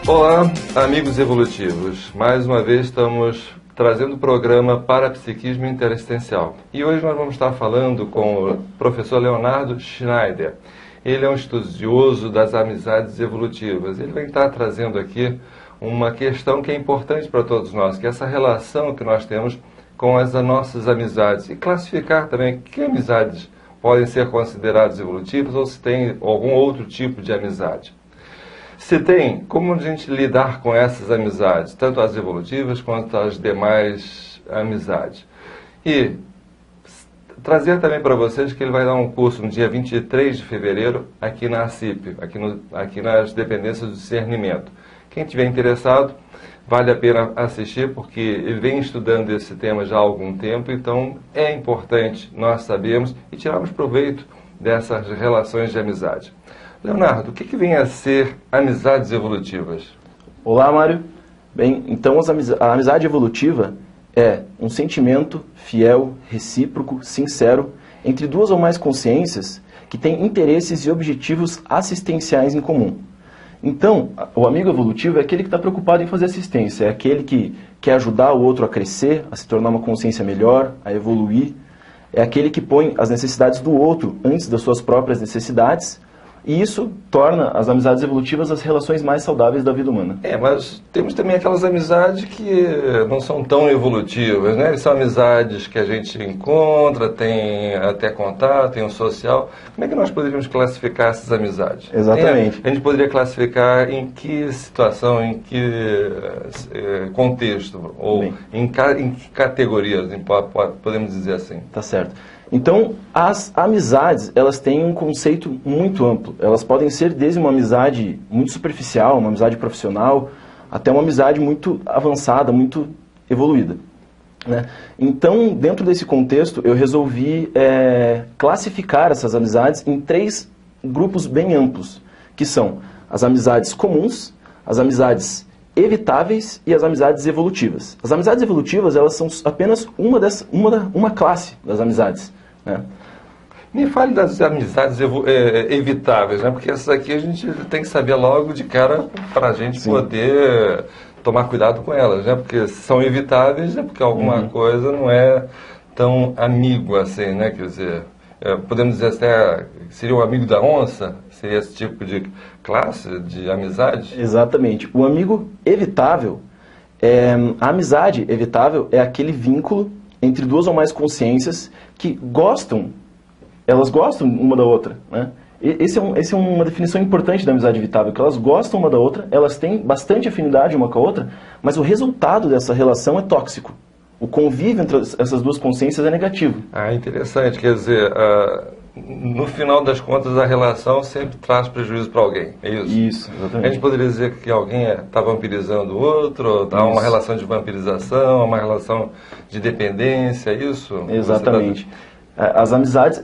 Olá, amigos evolutivos. Mais uma vez estamos trazendo o programa Parapsiquismo Interexistencial. E hoje nós vamos estar falando com o professor Leonardo Schneider. Ele é um estudioso das amizades evolutivas. Ele vai estar trazendo aqui uma questão que é importante para todos nós, que é essa relação que nós temos com as nossas amizades. E classificar também que amizades podem ser consideradas evolutivas ou se tem algum outro tipo de amizade. Se tem, como a gente lidar com essas amizades, tanto as evolutivas quanto as demais amizades. E trazer também para vocês que ele vai dar um curso no dia 23 de fevereiro aqui na ACIP, aqui nas dependências do discernimento. Quem estiver interessado, vale a pena assistir, porque ele vem estudando esse tema já há algum tempo, então é importante nós sabermos e tirarmos proveito dessas relações de amizade. Leonardo, o que vem a ser amizades evolutivas? Olá, Mário. Bem, então a amizade evolutiva é um sentimento fiel, recíproco, sincero, entre duas ou mais consciências que têm interesses e objetivos assistenciais em comum. Então, o amigo evolutivo é aquele que está preocupado em fazer assistência, é aquele que quer ajudar o outro a crescer, a se tornar uma consciência melhor, a evoluir, é aquele que põe as necessidades do outro antes das suas próprias necessidades. E isso torna as amizades evolutivas as relações mais saudáveis da vida humana. Mas temos também aquelas amizades que não são tão evolutivas, né? São amizades que a gente encontra, tem até contato, tem um social. Como é que nós poderíamos classificar essas amizades? Exatamente. A gente poderia classificar em que situação, em que contexto, ou em que categorias, podemos dizer assim? Tá certo. Então, as amizades, elas têm um conceito muito amplo. Elas podem ser desde uma amizade muito superficial, uma amizade profissional, até uma amizade muito avançada, muito evoluída, né? Então, dentro desse contexto, eu resolvi classificar essas amizades em 3 grupos bem amplos, que são as amizades comuns, as amizades evitáveis e as amizades evolutivas. As amizades evolutivas, elas são apenas uma classe das amizades, né? Me fale das amizades evitáveis, né? Porque essas aqui a gente tem que saber logo de cara para a gente poder tomar cuidado com elas, né? Porque são evitáveis, né? Porque alguma coisa não é tão amigo assim, né? Quer dizer, podemos dizer até seria o amigo da onça? Seria esse tipo de classe de amizade? Exatamente. O amigo evitável, a amizade evitável é aquele vínculo entre duas ou mais consciências que elas gostam uma da outra, né? Essa é uma definição importante da amizade evitável, que elas gostam uma da outra, elas têm bastante afinidade uma com a outra, mas o resultado dessa relação é tóxico. O convívio entre essas duas consciências é negativo. Interessante. Quer dizer, no final das contas, a relação sempre traz prejuízo para alguém, é isso? Isso, exatamente. A gente poderia dizer que alguém está vampirizando o outro, há uma relação de vampirização, uma relação de dependência, é isso? Exatamente. As amizades,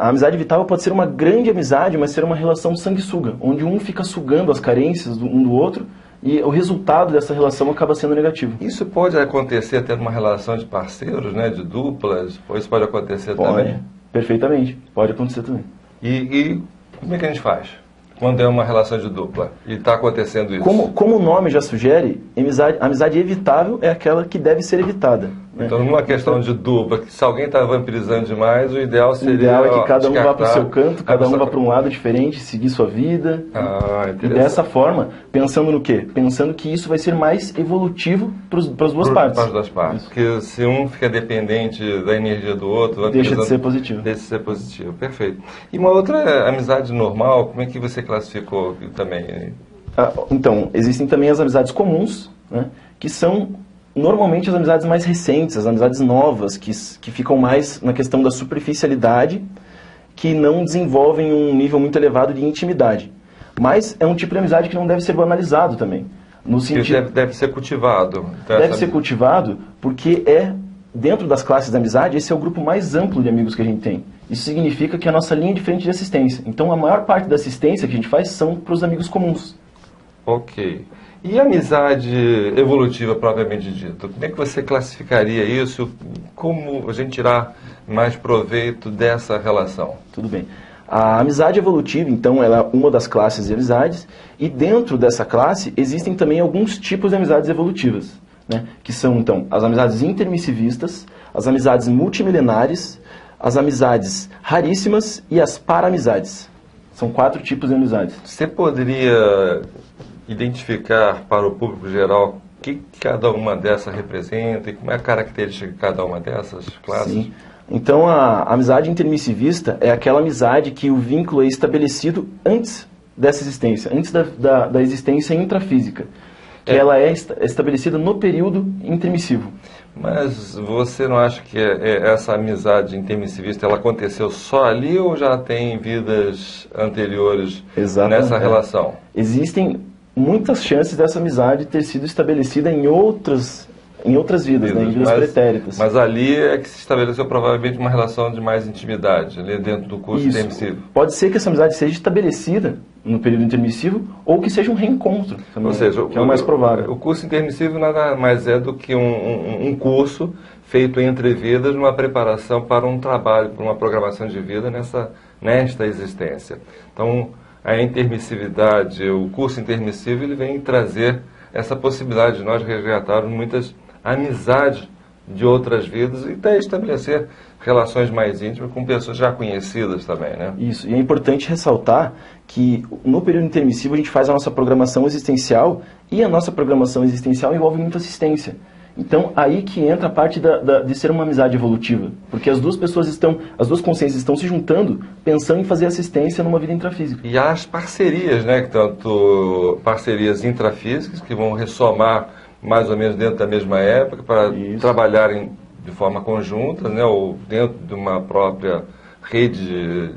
a amizade vital pode ser uma grande amizade, mas ser uma relação sanguessuga, onde um fica sugando as carências um do outro, e o resultado dessa relação acaba sendo negativo. Isso pode acontecer até numa relação de parceiros, né, de duplas? Isso pode acontecer também? Perfeitamente. Pode acontecer também. E como é que a gente faz quando é uma relação de dupla e está acontecendo isso? Como o nome já sugere, amizade evitável é aquela que deve ser evitada, né? Então, numa questão de dupla, se alguém está vampirizando demais, o ideal seria... O ideal é que cada um vá para o seu canto, cada um vá para um lado diferente, seguir sua vida. E dessa forma, pensando no quê? Pensando que isso vai ser mais evolutivo para as duas partes. Para as duas partes. Porque se um fica dependente da energia do outro... Deixa de ser positivo. Deixa de ser positivo, perfeito. E uma outra amizade normal, como é que você classificou também? Então, existem também as amizades comuns, né, que são normalmente as amizades mais recentes, as amizades novas, que ficam mais na questão da superficialidade, que não desenvolvem um nível muito elevado de intimidade. Mas é um tipo de amizade que não deve ser banalizado também. No sentido, deve ser cultivado. Deve ser cultivado porque dentro das classes da amizade, esse é o grupo mais amplo de amigos que a gente tem. Isso significa que é a nossa linha de frente de assistência. Então, a maior parte da assistência que a gente faz são para os amigos comuns. Ok. E a amizade evolutiva, propriamente dita? Como é que você classificaria isso? Como a gente tirar mais proveito dessa relação? Tudo bem. A amizade evolutiva, então, ela é uma das classes de amizades, e dentro dessa classe existem também alguns tipos de amizades evolutivas, né? Que são, então, as amizades intermissivistas, as amizades multimilenares, as amizades raríssimas e as para-amizades. São 4 tipos de amizades. Você poderia identificar para o público geral o que cada uma dessas representa e como é a característica de cada uma dessas classes? Sim. Então, a amizade intermissivista é aquela amizade que o vínculo é estabelecido antes dessa existência, antes da existência intrafísica. Que ela é estabelecida no período intermissivo. Mas você não acha que essa amizade intermissivista ela aconteceu só ali ou já tem vidas anteriores nessa relação? Existem muitas chances dessa amizade ter sido estabelecida em outras vidas, né, em vidas pretéritas. Mas ali é que se estabeleceu provavelmente uma relação de mais intimidade, ali dentro do curso intermissivo. Pode ser que essa amizade seja estabelecida no período intermissivo ou que seja um reencontro, também, ou seja, que é o mais provável. O curso intermissivo nada mais é do que um curso feito entre vidas, numa preparação para um trabalho, para uma programação de vida nesta existência. Então, a intermissividade, o curso intermissivo, ele vem trazer essa possibilidade de nós resgatarmos muitas amizades de outras vidas e até estabelecer relações mais íntimas com pessoas já conhecidas também, né? Isso, e é importante ressaltar que no período intermissivo a gente faz a nossa programação existencial e a nossa programação existencial envolve muita assistência. Então, aí que entra a parte de ser uma amizade evolutiva, porque as duas consciências estão se juntando pensando em fazer assistência numa vida intrafísica. E há as parcerias, né, tanto parcerias intrafísicas que vão ressomar mais ou menos dentro da mesma época para trabalharem de forma conjunta, né, ou dentro de uma própria rede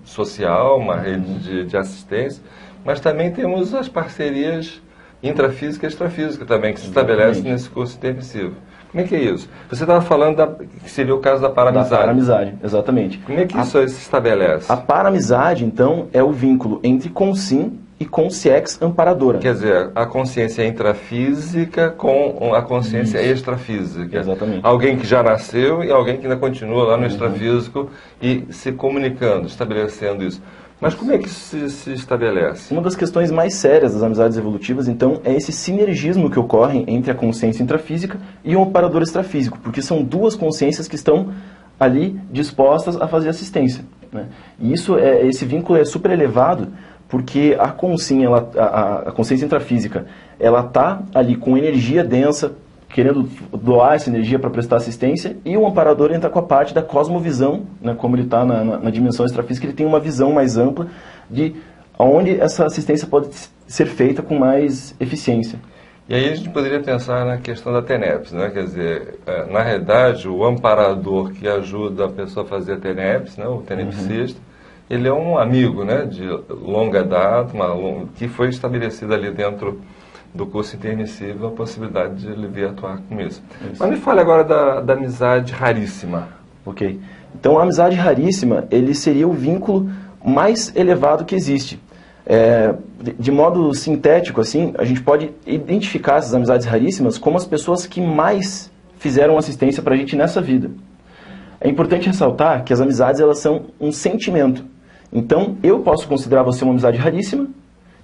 social, uma rede de assistência, mas também temos as parcerias intrafísica e extrafísica também, que se estabelece nesse curso intermissivo. Como é que é isso? Você estava falando que seria o caso da para-amizade. Da para-amizade, exatamente. Como é que isso se estabelece? A para-amizade, então, é o vínculo entre consim e consciex amparadora. Quer dizer, a consciência intrafísica com a consciência extrafísica. Exatamente. Alguém que já nasceu e alguém que ainda continua lá no extrafísico e se comunicando, estabelecendo isso. Mas como é que isso se estabelece? Uma das questões mais sérias das amizades evolutivas, então, é esse sinergismo que ocorre entre a consciência intrafísica e o amparador extrafísico, porque são duas consciências que estão ali dispostas a fazer assistência, né? E esse vínculo é super elevado, porque a consciência intrafísica, ela está ali com energia densa, querendo doar essa energia para prestar assistência, e o amparador entra com a parte da cosmovisão, né, como ele está na dimensão extrafísica, ele tem uma visão mais ampla de onde essa assistência pode ser feita com mais eficiência. E aí a gente poderia pensar na questão da TENEPS, né? Quer dizer, na realidade, o amparador que ajuda a pessoa a fazer a TENEPS, né, o tenepsista, ele é um amigo, né, de longa data, que foi estabelecido ali dentro do curso intermissivo a possibilidade de ele vir atuar com isso. Mas me fale agora da amizade raríssima. Ok. Então, a amizade raríssima, ele seria o vínculo mais elevado que existe. De modo sintético, assim, a gente pode identificar essas amizades raríssimas como as pessoas que mais fizeram assistência para a gente nessa vida. É importante ressaltar que as amizades, elas são um sentimento. Então, eu posso considerar você uma amizade raríssima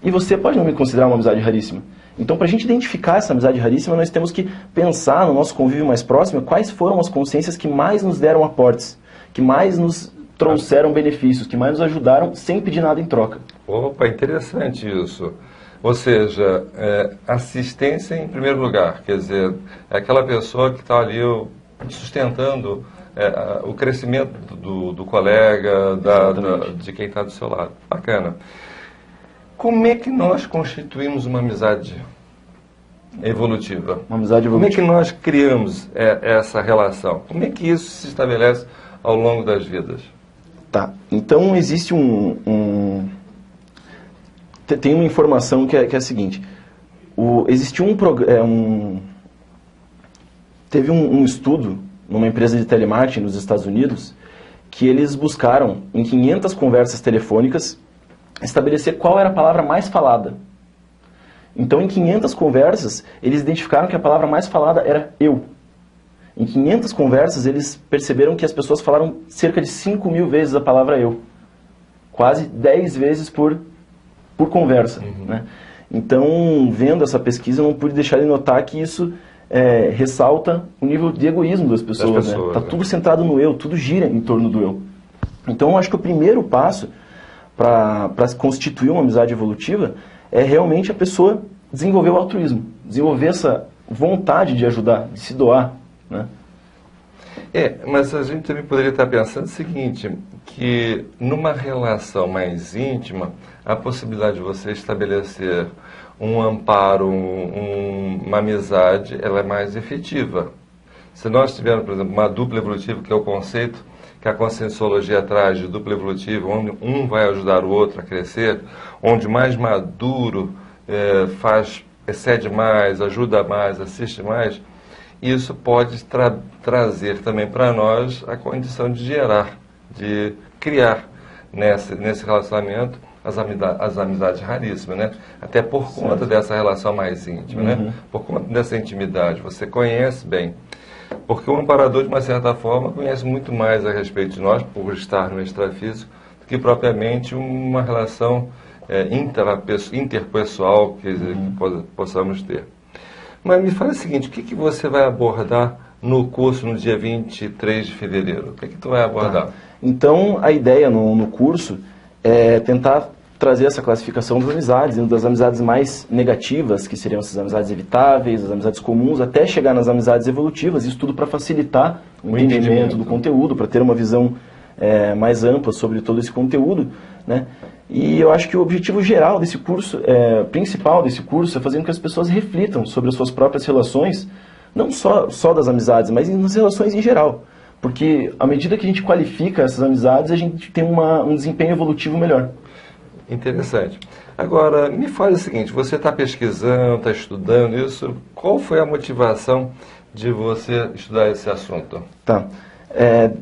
e você pode não me considerar uma amizade raríssima. Então, para a gente identificar essa amizade raríssima, nós temos que pensar no nosso convívio mais próximo quais foram as consciências que mais nos deram aportes, que mais nos trouxeram benefícios, que mais nos ajudaram sem pedir nada em troca. Opa, interessante isso. Ou seja, assistência em primeiro lugar, quer dizer, é aquela pessoa que está ali sustentando o crescimento do colega, de quem está do seu lado. Bacana. Como é que nós constituímos uma amizade evolutiva? Uma amizade evolutiva. Como é que nós criamos essa relação? Como é que isso se estabelece ao longo das vidas? Tá, então existe tem uma informação que é a seguinte. Teve um estudo numa empresa de telemarketing nos Estados Unidos que eles buscaram em 500 conversas telefônicas estabelecer qual era a palavra mais falada. Então, em 500 conversas, eles identificaram que a palavra mais falada era eu. Em 500 conversas, eles perceberam que as pessoas falaram cerca de 5.000 vezes a palavra eu. quase 10 vezes por conversa, né? Então, vendo essa pesquisa, eu não pude deixar de notar que isso ressalta o nível de egoísmo das pessoas, né? Tá tudo centrado no eu, tudo gira em torno do eu. Então, eu acho que o primeiro passo para constituir uma amizade evolutiva é realmente a pessoa desenvolver o altruísmo, desenvolver essa vontade de ajudar, de se doar, né? Mas a gente também poderia estar pensando o seguinte, que numa relação mais íntima, a possibilidade de você estabelecer um amparo, uma amizade, ela é mais efetiva. Se nós tivermos, por exemplo, uma dupla evolutiva, que é o conceito que a conscienciologia traz de dupla evolutiva, onde um vai ajudar o outro a crescer, onde o mais maduro excede mais, ajuda mais, assiste mais, isso pode trazer também para nós a condição de gerar, de criar nesse relacionamento as amizades raríssimas, né? Até por conta dessa relação mais íntima, né? Por conta dessa intimidade, você conhece bem. Porque o amparador, de uma certa forma, conhece muito mais a respeito de nós, por estar no extrafísico, do que propriamente uma relação interpessoal que possamos ter. Mas me fala o seguinte, o que você vai abordar no curso no dia 23 de fevereiro? O que tu vai abordar? Então, a ideia no curso é tentar trazer essa classificação das amizades, indo das amizades mais negativas, que seriam essas amizades evitáveis, as amizades comuns, até chegar nas amizades evolutivas, isso tudo para facilitar o entendimento do conteúdo, para ter uma visão mais ampla sobre todo esse conteúdo, né? E eu acho que o objetivo geral desse curso, principal desse curso, é fazer com que as pessoas reflitam sobre as suas próprias relações, não só das amizades, mas nas relações em geral. Porque à medida que a gente qualifica essas amizades, a gente tem um desempenho evolutivo melhor. Interessante. Agora, me fale o seguinte, você está pesquisando, está estudando isso, qual foi a motivação de você estudar esse assunto? Tá.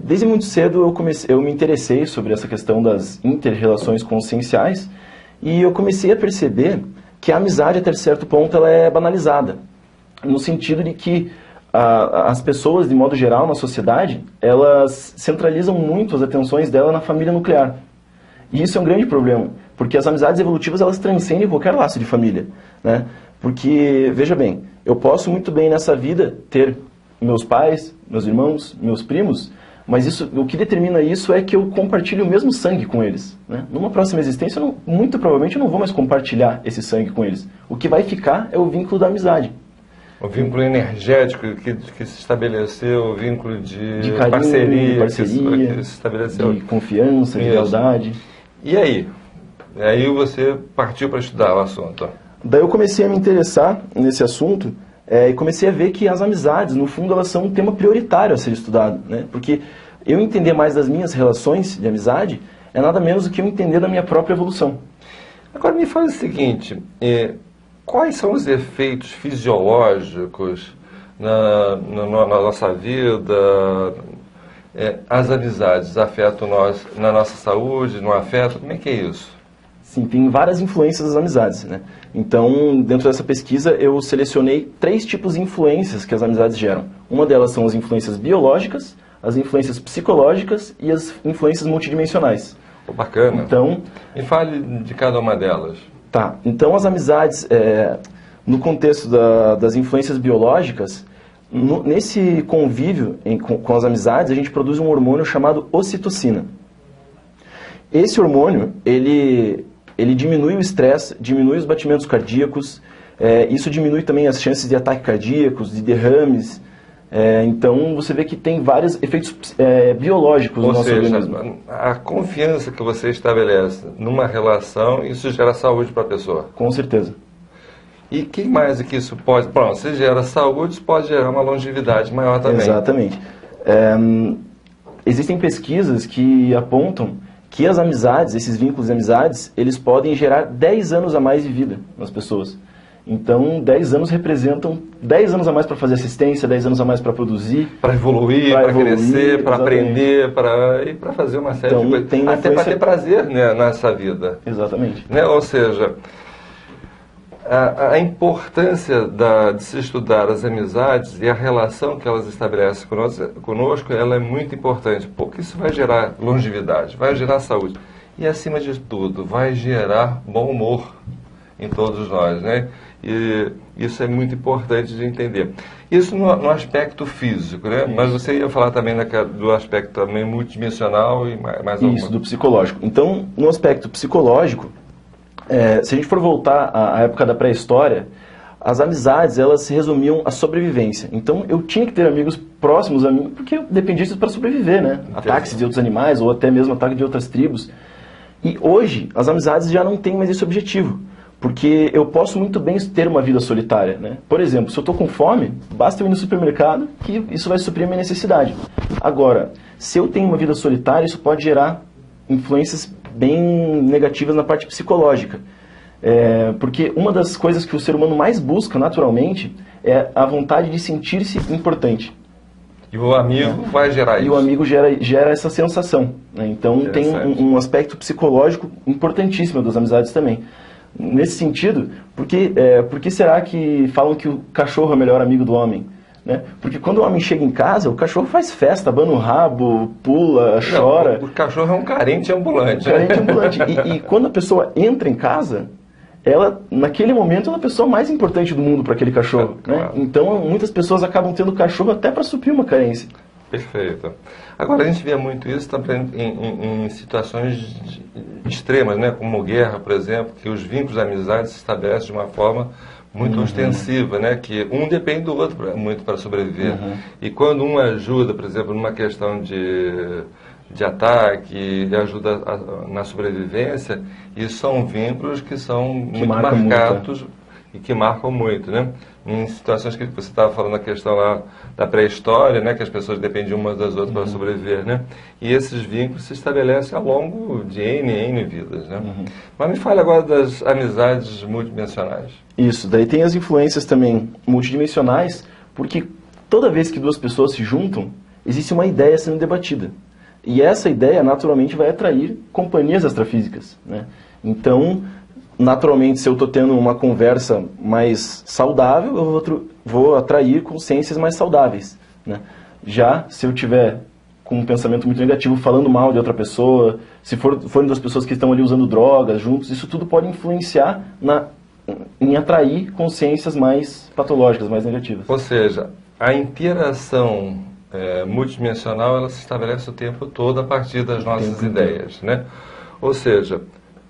Desde muito cedo eu me interessei sobre essa questão das inter-relações conscienciais e eu comecei a perceber que a amizade, até certo ponto, ela é banalizada. No sentido de que as pessoas, de modo geral, na sociedade, elas centralizam muito as atenções dela na família nuclear. E isso é um grande problema, porque as amizades evolutivas, elas transcendem qualquer laço de família, né? Porque, veja bem, eu posso muito bem nessa vida ter meus pais, meus irmãos, meus primos, mas o que determina isso é que eu compartilho o mesmo sangue com eles, né? Numa próxima existência, muito provavelmente eu não vou mais compartilhar esse sangue com eles. O que vai ficar é o vínculo da amizade. O vínculo energético que se estabeleceu, o vínculo de carinho, parceria que se estabeleceu. De confiança, de lealdade. E aí? Aí você partiu para estudar o assunto? Daí eu comecei a me interessar nesse assunto e comecei a ver que as amizades, no fundo, elas são um tema prioritário a ser estudado, né? Porque eu entender mais das minhas relações de amizade é nada menos do que eu entender da minha própria evolução. Agora me fala o seguinte, quais são os efeitos fisiológicos na nossa vida? As amizades afetam nós na nossa saúde, não afetam? Como é que é isso? Sim, tem várias influências das amizades, né? Então, dentro dessa pesquisa, eu selecionei 3 tipos de influências que as amizades geram. Uma delas são as influências biológicas, as influências psicológicas e as influências multidimensionais. Bacana. Então, me fale de cada uma delas. Tá, então as amizades, no contexto das influências biológicas, nesse convívio com as amizades, a gente produz um hormônio chamado ocitocina. Esse hormônio, ele diminui o estresse, diminui os batimentos cardíacos, isso diminui também as chances de ataques cardíacos, de derrames. Então, você vê que tem vários efeitos biológicos no nosso organismo. A confiança que você estabelece numa relação, isso gera saúde para a pessoa. Com certeza. E que mais que isso pode... Pronto, se gera saúde, isso pode gerar uma longevidade maior também. Exatamente. Existem pesquisas que apontam que as amizades, esses vínculos de amizades, eles podem gerar 10 anos a mais de vida nas pessoas. Então, 10 anos representam 10 anos a mais para fazer assistência, 10 anos a mais para produzir. Para evoluir, para crescer, para aprender, para fazer uma série de coisas. Até para ter prazer, né, nessa vida. Exatamente. Né? Ou seja, a importância de se estudar as amizades e a relação que elas estabelecem conosco, ela é muito importante, porque isso vai gerar longevidade, vai gerar saúde. e, acima de tudo, vai gerar bom humor em todos nós, né? E isso é muito importante de entender. Isso no aspecto físico, né? Isso. Mas você ia falar também do aspecto também multidimensional e mais alguma. Isso, do psicológico. Então, no aspecto psicológico, se a gente for voltar à época da pré-história, as amizades, elas se resumiam à sobrevivência. Então, eu tinha que ter amigos próximos a mim, porque eu dependia disso para sobreviver, né? Ataques de outros animais, ou até mesmo ataque de outras tribos. E hoje, as amizades já não têm mais esse objetivo, porque eu posso muito bem ter uma vida solitária, né? Por exemplo, se eu estou com fome, basta eu ir no supermercado que isso vai suprir a minha necessidade. Agora, se eu tenho uma vida solitária, isso pode gerar influências bem negativas na parte psicológica. Porque uma das coisas que o ser humano mais busca naturalmente é a vontade de sentir-se importante. E o amigo vai gerar isso. E o amigo gera essa sensação, né? Então tem um aspecto psicológico importantíssimo das amizades também. Nesse sentido, por que será que falam que o cachorro é o melhor amigo do homem? Né? Porque quando o homem chega em casa, o cachorro faz festa, abana o rabo, pula, chora. O cachorro é um carente ambulante. E quando a pessoa entra em casa, naquele momento, ela é a pessoa mais importante do mundo para aquele cachorro. Claro. Né? Então, muitas pessoas acabam tendo cachorro até para suprir uma carência. Perfeito. Agora, a gente vê muito isso também em situações extremas, né? Como guerra, por exemplo, que os vínculos de amizade se estabelecem de uma forma muito ostensiva, né? Que um depende do outro muito para sobreviver. E quando um ajuda, por exemplo, numa questão de ataque e ajuda na sobrevivência, isso são vínculos que são muito marcados e que marcam muito, né? Em situações que você estava falando a questão lá da pré-história, né, que as pessoas dependiam umas das outras para sobreviver, né? E esses vínculos se estabelecem ao longo de N vidas, né? Mas me fale agora das amizades multidimensionais. Isso, daí tem as influências também multidimensionais, porque toda vez que duas pessoas se juntam, existe uma ideia sendo debatida. E essa ideia, naturalmente, vai atrair companhias extrafísicas, né? Então, naturalmente, se eu estou tendo uma conversa mais saudável, eu vou atrair consciências mais saudáveis, né? Já se eu tiver com um pensamento muito negativo, falando mal de outra pessoa, se forem duas pessoas que estão ali usando drogas juntos, isso tudo pode influenciar em atrair consciências mais patológicas, mais negativas. Ou seja, a interação multidimensional, ela se estabelece o tempo todo a partir das nossas ideias, né? Ou seja,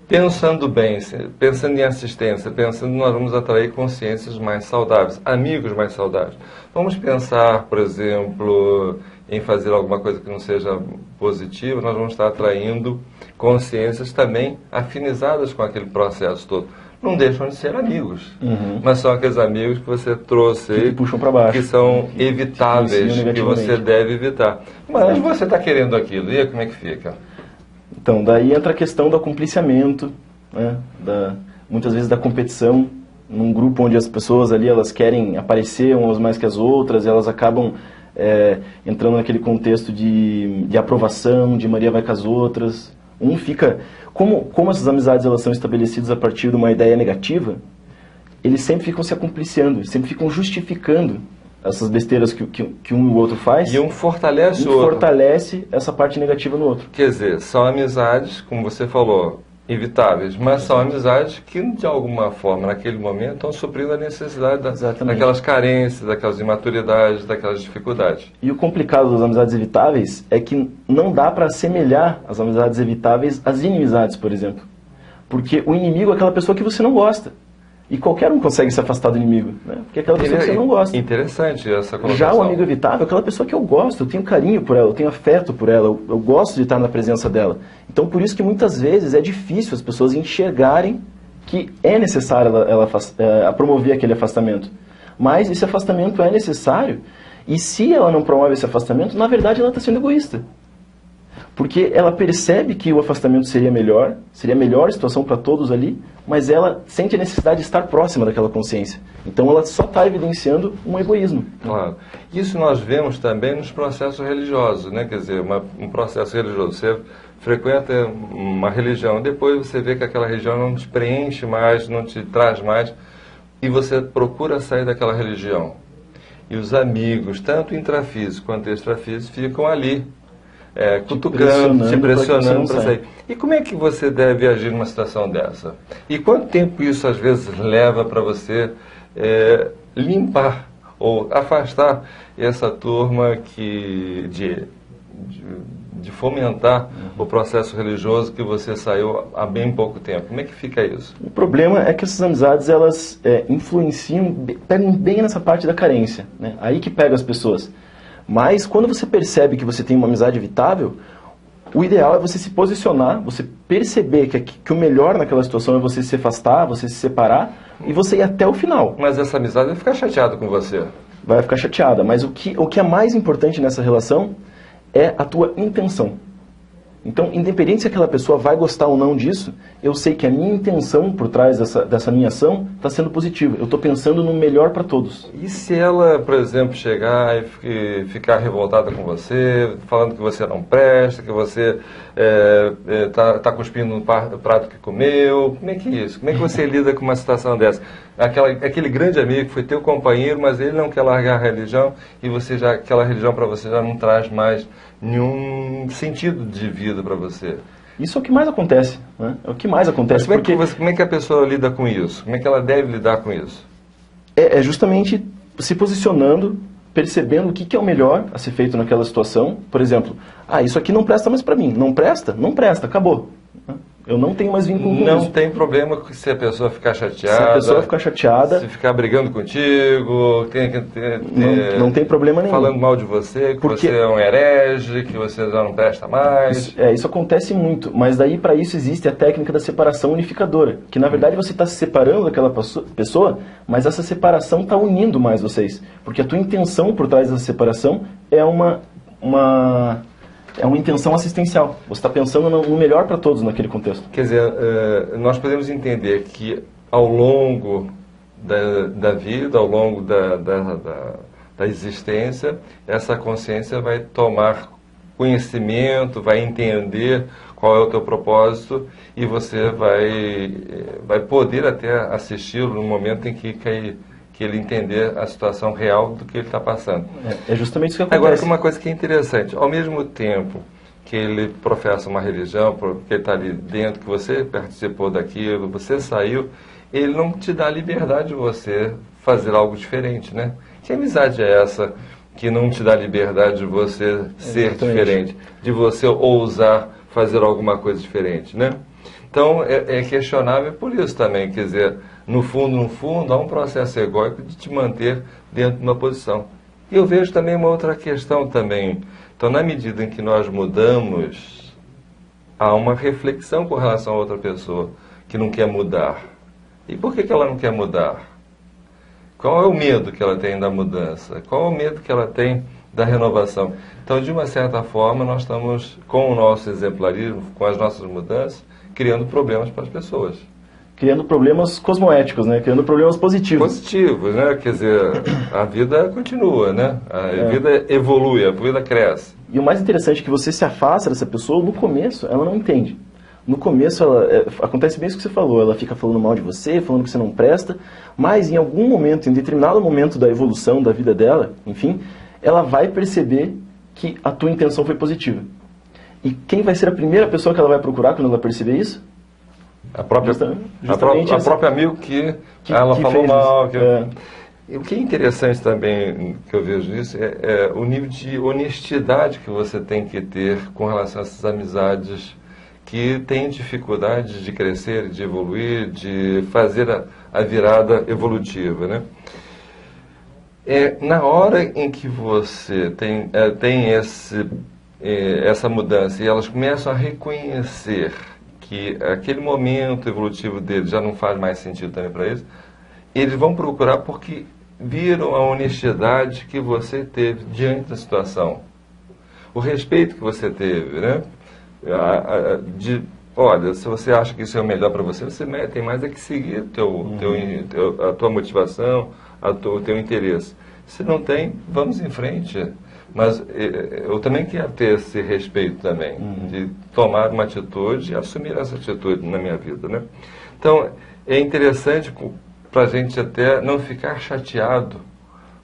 pensando bem, pensando em assistência, pensando nós vamos atrair consciências mais saudáveis, amigos mais saudáveis. Vamos pensar, por exemplo, em fazer alguma coisa que não seja positiva, nós vamos estar atraindo consciências também afinizadas com aquele processo todo. Não deixam de ser amigos, mas são aqueles amigos que você trouxe que puxam para baixo, que são evitáveis, que você deve evitar. Mas você está querendo aquilo, e aí como é que fica? Então, daí entra a questão do acompliciamento, né? Muitas vezes da competição, num grupo onde as pessoas ali elas querem aparecer umas mais que as outras, e elas acabam entrando naquele contexto de aprovação, de Maria vai com as outras. Um fica... Como essas amizades elas são estabelecidas a partir de uma ideia negativa, eles sempre ficam se acompliciando, eles sempre ficam justificando essas besteiras que um e o outro faz. E um fortalece o outro. Fortalece essa parte negativa no outro. Quer dizer, são amizades, como você falou, evitáveis, mas são amizades que, de alguma forma, naquele momento, estão suprindo a necessidade daquelas carências, daquelas imaturidades, daquelas dificuldades. E o complicado das amizades evitáveis é que não dá para assemelhar as amizades evitáveis às inimizades, por exemplo. Porque o inimigo é aquela pessoa que você não gosta. E qualquer um consegue se afastar do inimigo, né? Porque é aquela pessoa que você não gosta. Interessante essa colocação. Já o amigo evitável é aquela pessoa que eu gosto, eu tenho carinho por ela, eu tenho afeto por ela, eu gosto de estar na presença dela. Então, por isso que muitas vezes é difícil as pessoas enxergarem que é necessário ela promover aquele afastamento. Mas esse afastamento é necessário, e se ela não promove esse afastamento, na verdade ela está sendo egoísta. Porque ela percebe que o afastamento seria a melhor situação para todos ali, mas ela sente a necessidade de estar próxima daquela consciência. Então ela só está evidenciando um egoísmo. Claro. Isso nós vemos também nos processos religiosos, né? Quer dizer, um processo religioso. Você frequenta uma religião, depois você vê que aquela religião não te preenche mais, não te traz mais, e você procura sair daquela religião. E os amigos, tanto intrafísicos quanto extrafísicos, ficam ali, cutucando, te pressionando para sair. sair. E como é que você deve agir numa situação dessa? E quanto tempo isso às vezes leva para você limpar ou afastar essa turma de fomentar o processo religioso que você saiu há bem pouco tempo? Como é que fica isso? O problema é que essas amizades, elas influenciam, pegam bem nessa parte da carência, né? Aí que pega as pessoas. Mas quando você percebe que você tem uma amizade evitável, o ideal é você se posicionar, você perceber que o melhor naquela situação é você se afastar, você se separar e você ir até o final. Mas essa amizade vai ficar chateada com você. Vai ficar chateada, mas o que é mais importante nessa relação é a tua intenção. Então, independente se aquela pessoa vai gostar ou não disso, eu sei que a minha intenção por trás dessa minha ação está sendo positiva. Eu estou pensando no melhor para todos. E se ela, por exemplo, chegar e ficar revoltada com você, falando que você não presta, que você tá cuspindo no prato que comeu, como é que é isso? Como é que você lida com uma situação dessa? Aquele grande amigo que foi teu companheiro, mas ele não quer largar a religião e aquela religião para você já não traz mais nenhum sentido de vida para você. Isso é o que mais acontece, né? É o que mais acontece. Mas como é que a pessoa lida com isso? Como é que ela deve lidar com isso? É justamente se posicionando, percebendo o que é o melhor a ser feito naquela situação. Por exemplo, isso aqui não presta mais para mim. Não presta? Não presta, acabou. Eu não tenho mais vínculo com isso. Não tem problema se a pessoa ficar chateada. Se a pessoa ficar chateada. Se ficar brigando contigo, não tem problema nenhum. Falando mal de você, que você é um herege, que você já não presta mais. Isso acontece muito, mas daí para isso existe a técnica da separação unificadora. Que na verdade você está se separando daquela pessoa, mas essa separação está unindo mais vocês. Porque a tua intenção por trás dessa separação é uma intenção assistencial. Você está pensando no melhor para todos naquele contexto. Quer dizer, nós podemos entender que ao longo da vida, ao longo da existência, essa consciência vai tomar conhecimento, vai entender qual é o teu propósito e você vai poder até assisti-lo no momento em que ele entender a situação real do que ele está passando. É justamente isso que acontece. Agora, uma coisa que é interessante, ao mesmo tempo que ele professa uma religião, porque ele está ali dentro, que você participou daquilo, você saiu, ele não te dá liberdade de você fazer algo diferente, né? Que amizade é essa que não te dá liberdade de você ser diferente, de você ousar fazer alguma coisa diferente, né? Então, é questionável por isso também, quer dizer, no fundo, há um processo egóico de te manter dentro de uma posição. E eu vejo também uma outra questão também. Então, na medida em que nós mudamos, há uma reflexão com relação a outra pessoa que não quer mudar. E por que ela não quer mudar? Qual é o medo que ela tem da mudança? Qual é o medo que ela tem da renovação? Então, de uma certa forma, nós estamos, com o nosso exemplarismo, com as nossas mudanças, criando problemas para as pessoas. Criando problemas cosmoéticos, né? Criando problemas positivos. Positivos, né? Quer dizer, a vida continua, né? A vida evolui, a vida cresce. E o mais interessante é que você se afasta dessa pessoa, no começo ela não entende. No começo acontece bem isso que você falou, ela fica falando mal de você, falando que você não presta, mas em algum momento, em determinado momento da evolução da vida dela, enfim, ela vai perceber que a tua intenção foi positiva. E quem vai ser a primeira pessoa que ela vai procurar quando ela perceber isso? A própria amigo que ela falou mal. O que é interessante também que eu vejo nisso é o nível de honestidade que você tem que ter com relação a essas amizades que têm dificuldade de crescer, de evoluir, de fazer a virada evolutiva, né? Na hora em que você tem essa mudança e elas começam a reconhecer que aquele momento evolutivo deles já não faz mais sentido também para eles vão procurar porque viram a honestidade que você teve diante da situação. O respeito que você teve, né? Olha, se você acha que isso é o melhor para você, você tem mais é que seguir a tua motivação, o teu interesse. Se não tem, vamos em frente. Mas eu também quero ter esse respeito também, de tomar uma atitude e assumir essa atitude na minha vida, né? Então, é interessante para a gente até não ficar chateado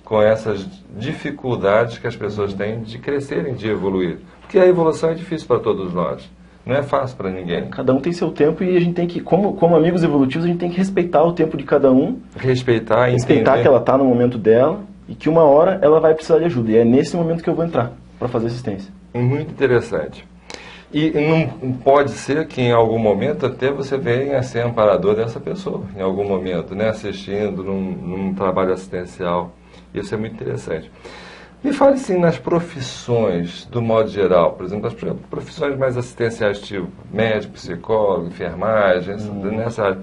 com essas dificuldades que as pessoas têm de crescerem, de evoluir. Porque a evolução é difícil para todos nós. Não é fácil para ninguém. Cada um tem seu tempo e a gente tem que, como amigos evolutivos, a gente tem que respeitar o tempo de cada um. Respeitar que ela está no momento dela e que uma hora ela vai precisar de ajuda. E é nesse momento que eu vou entrar para fazer assistência. Muito interessante. E não pode ser que em algum momento até você venha a ser amparador dessa pessoa, em algum momento, né? Assistindo num trabalho assistencial. Isso é muito interessante. Me fale, sim, nas profissões, do modo geral, por exemplo, as profissões mais assistenciais, tipo médico, psicólogo, enfermagem, nessa área.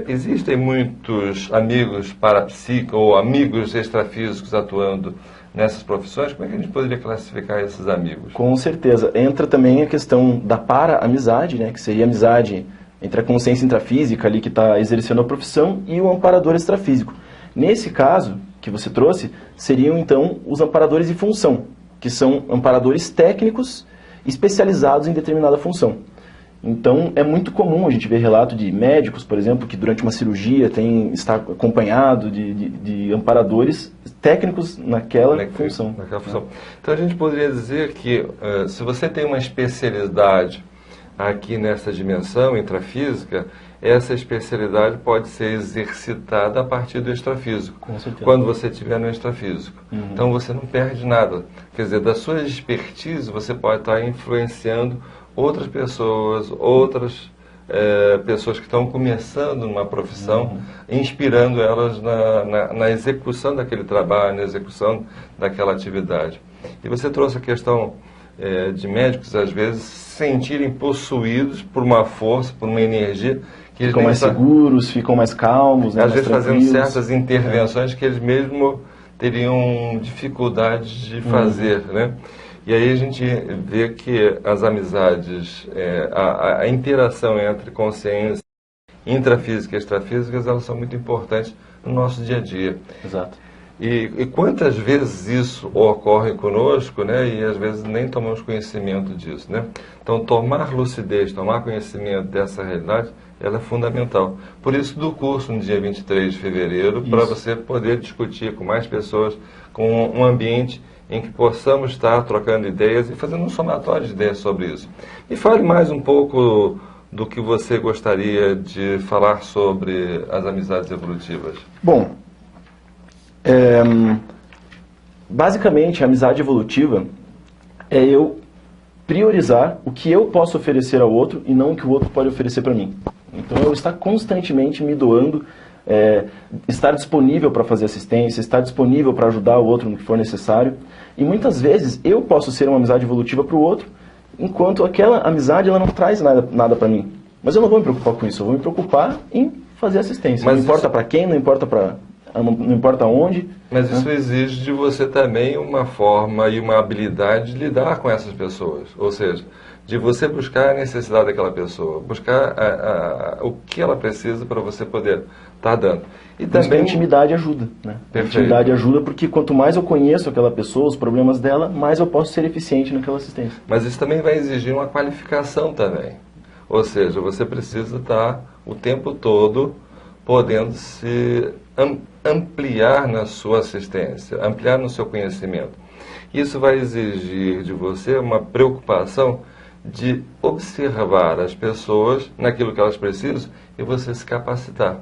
Existem muitos amigos parapsíquicos ou amigos extrafísicos atuando nessas profissões? Como é que a gente poderia classificar esses amigos? Com certeza. Entra também a questão da para-amizade, né, que seria a amizade entre a consciência intrafísica ali que está exercendo a profissão e o amparador extrafísico. Nesse caso que você trouxe, seriam então os amparadores de função, que são amparadores técnicos especializados em determinada função. Então, é muito comum a gente ver relato de médicos, por exemplo, que durante uma cirurgia está acompanhado de amparadores técnicos naquela função. Então, a gente poderia dizer que se você tem uma especialidade aqui nessa dimensão intrafísica, essa especialidade pode ser exercitada a partir do extrafísico, quando você estiver no extrafísico. Então, você não perde nada. Quer dizer, da sua expertise, você pode estar influenciando outras pessoas que estão começando numa profissão, inspirando elas na execução daquele trabalho, na execução daquela atividade. E você trouxe a questão de médicos, às vezes, se sentirem possuídos por uma força, por uma energia, que eles ficam mais seguros, ficam mais calmos, né, às vezes fazendo certas tranquilos. intervenções que eles mesmos teriam dificuldade de fazer, né? E aí a gente vê que as amizades, a interação entre consciência intrafísica e extrafísicas, elas são muito importantes no nosso dia a dia. Exato. E quantas vezes isso ocorre conosco, né? E às vezes nem tomamos conhecimento disso, né? Então, tomar lucidez, tomar conhecimento dessa realidade, ela é fundamental. Por isso, do curso no dia 23 de fevereiro, para você poder discutir com mais pessoas, com um ambiente em que possamos estar trocando ideias e fazendo um somatório de ideias sobre isso. E fale mais um pouco do que você gostaria de falar sobre as amizades evolutivas. Bom, basicamente a amizade evolutiva é eu priorizar o que eu posso oferecer ao outro e não o que o outro pode oferecer para mim. Então eu estar constantemente me doando, estar disponível para fazer assistência, estar disponível para ajudar o outro no que for necessário. E muitas vezes eu posso ser uma amizade evolutiva para o outro, enquanto aquela amizade ela não traz nada para mim. Mas eu não vou me preocupar com isso, eu vou me preocupar em fazer assistência. Mas não importa para quem, não importa onde. Mas isso exige de você também uma forma e uma habilidade de lidar com essas pessoas. Ou seja, de você buscar a necessidade daquela pessoa, buscar o que ela precisa para você poder estar dando. E também a intimidade ajuda, né? A intimidade ajuda porque quanto mais eu conheço aquela pessoa, os problemas dela, mais eu posso ser eficiente naquela assistência. Mas isso também vai exigir uma qualificação também. Ou seja, você precisa estar o tempo todo podendo se ampliar na sua assistência, ampliar no seu conhecimento. Isso vai exigir de você uma preocupação de observar as pessoas naquilo que elas precisam e você se capacitar.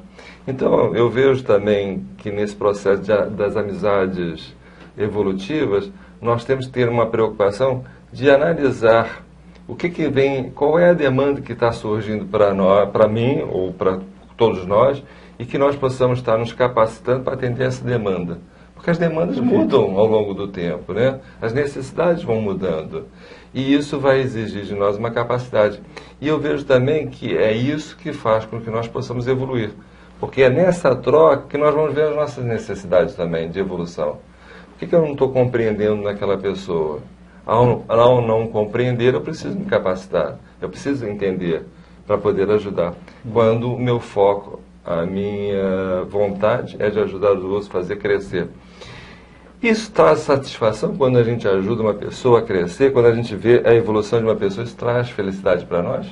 Então, eu vejo também que nesse processo das amizades evolutivas, nós temos que ter uma preocupação de analisar o que vem, qual é a demanda que está surgindo para mim ou para todos nós, e que nós possamos estar nos capacitando para atender essa demanda. Porque as demandas mudam ao longo do tempo, né? As necessidades vão mudando. E isso vai exigir de nós uma capacidade. E eu vejo também que é isso que faz com que nós possamos evoluir. Porque é nessa troca que nós vamos ver as nossas necessidades também de evolução. O que eu não estou compreendendo naquela pessoa? Ao não compreender, eu preciso me capacitar. Eu preciso entender para poder ajudar. Quando o meu foco, a minha vontade é de ajudar os outros a fazer crescer. Isso traz satisfação quando a gente ajuda uma pessoa a crescer, quando a gente vê a evolução de uma pessoa, isso traz felicidade para nós?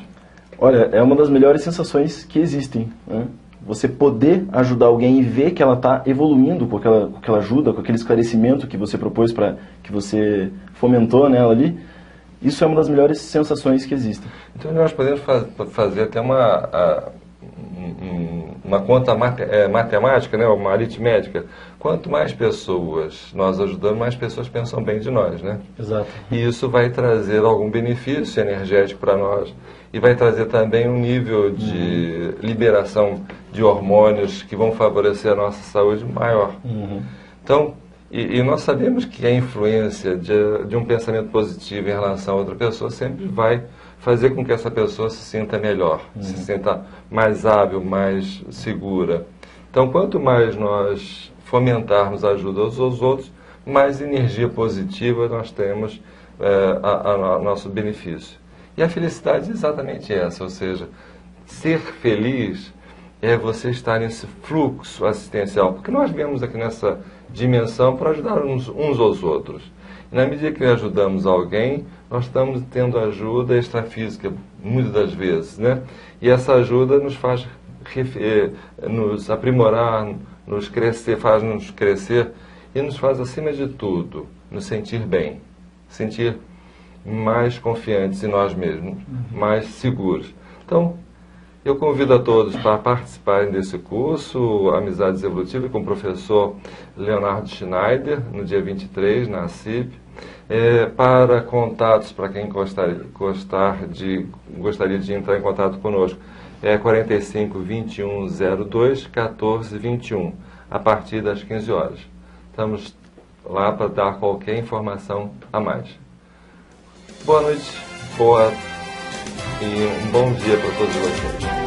Olha, é uma das melhores sensações que existem, né? você poder ajudar alguém e ver que ela está evoluindo com aquela ajuda, com aquele esclarecimento que você propôs, que você fomentou nela ali, isso é uma das melhores sensações que existem. Então nós podemos fazer até uma conta matemática, né, uma aritmética. Quanto mais pessoas nós ajudamos, mais pessoas pensam bem de nós, né? Exato. E isso vai trazer algum benefício energético para nós e vai trazer também um nível de liberação de hormônios que vão favorecer a nossa saúde maior. Então, e nós sabemos que a influência de um pensamento positivo em relação a outra pessoa sempre vai fazer com que essa pessoa se sinta melhor, se sinta mais hábil, mais segura. Então, quanto mais nós fomentarmos a ajuda aos outros, mais energia positiva nós temos a nosso benefício. E a felicidade é exatamente essa, ou seja, ser feliz é você estar nesse fluxo assistencial, porque nós viemos aqui nessa dimensão para ajudar uns aos outros. E na medida que ajudamos alguém, nós estamos tendo ajuda extrafísica, muitas das vezes, né? E essa ajuda nos faz nos aprimorar, faz nos crescer e nos faz, acima de tudo, nos sentir bem, sentir mais confiantes em nós mesmos, mais seguros. Então, eu convido a todos para participarem desse curso, Amizades Evolutivas, com o professor Leonardo Schneider, no dia 23, na CIP. Para contatos, para quem gostaria de entrar em contato conosco, 45 21 02 14 21, a partir das 15 horas. Estamos lá para dar qualquer informação a mais. Boa noite, e um bom dia para todos vocês.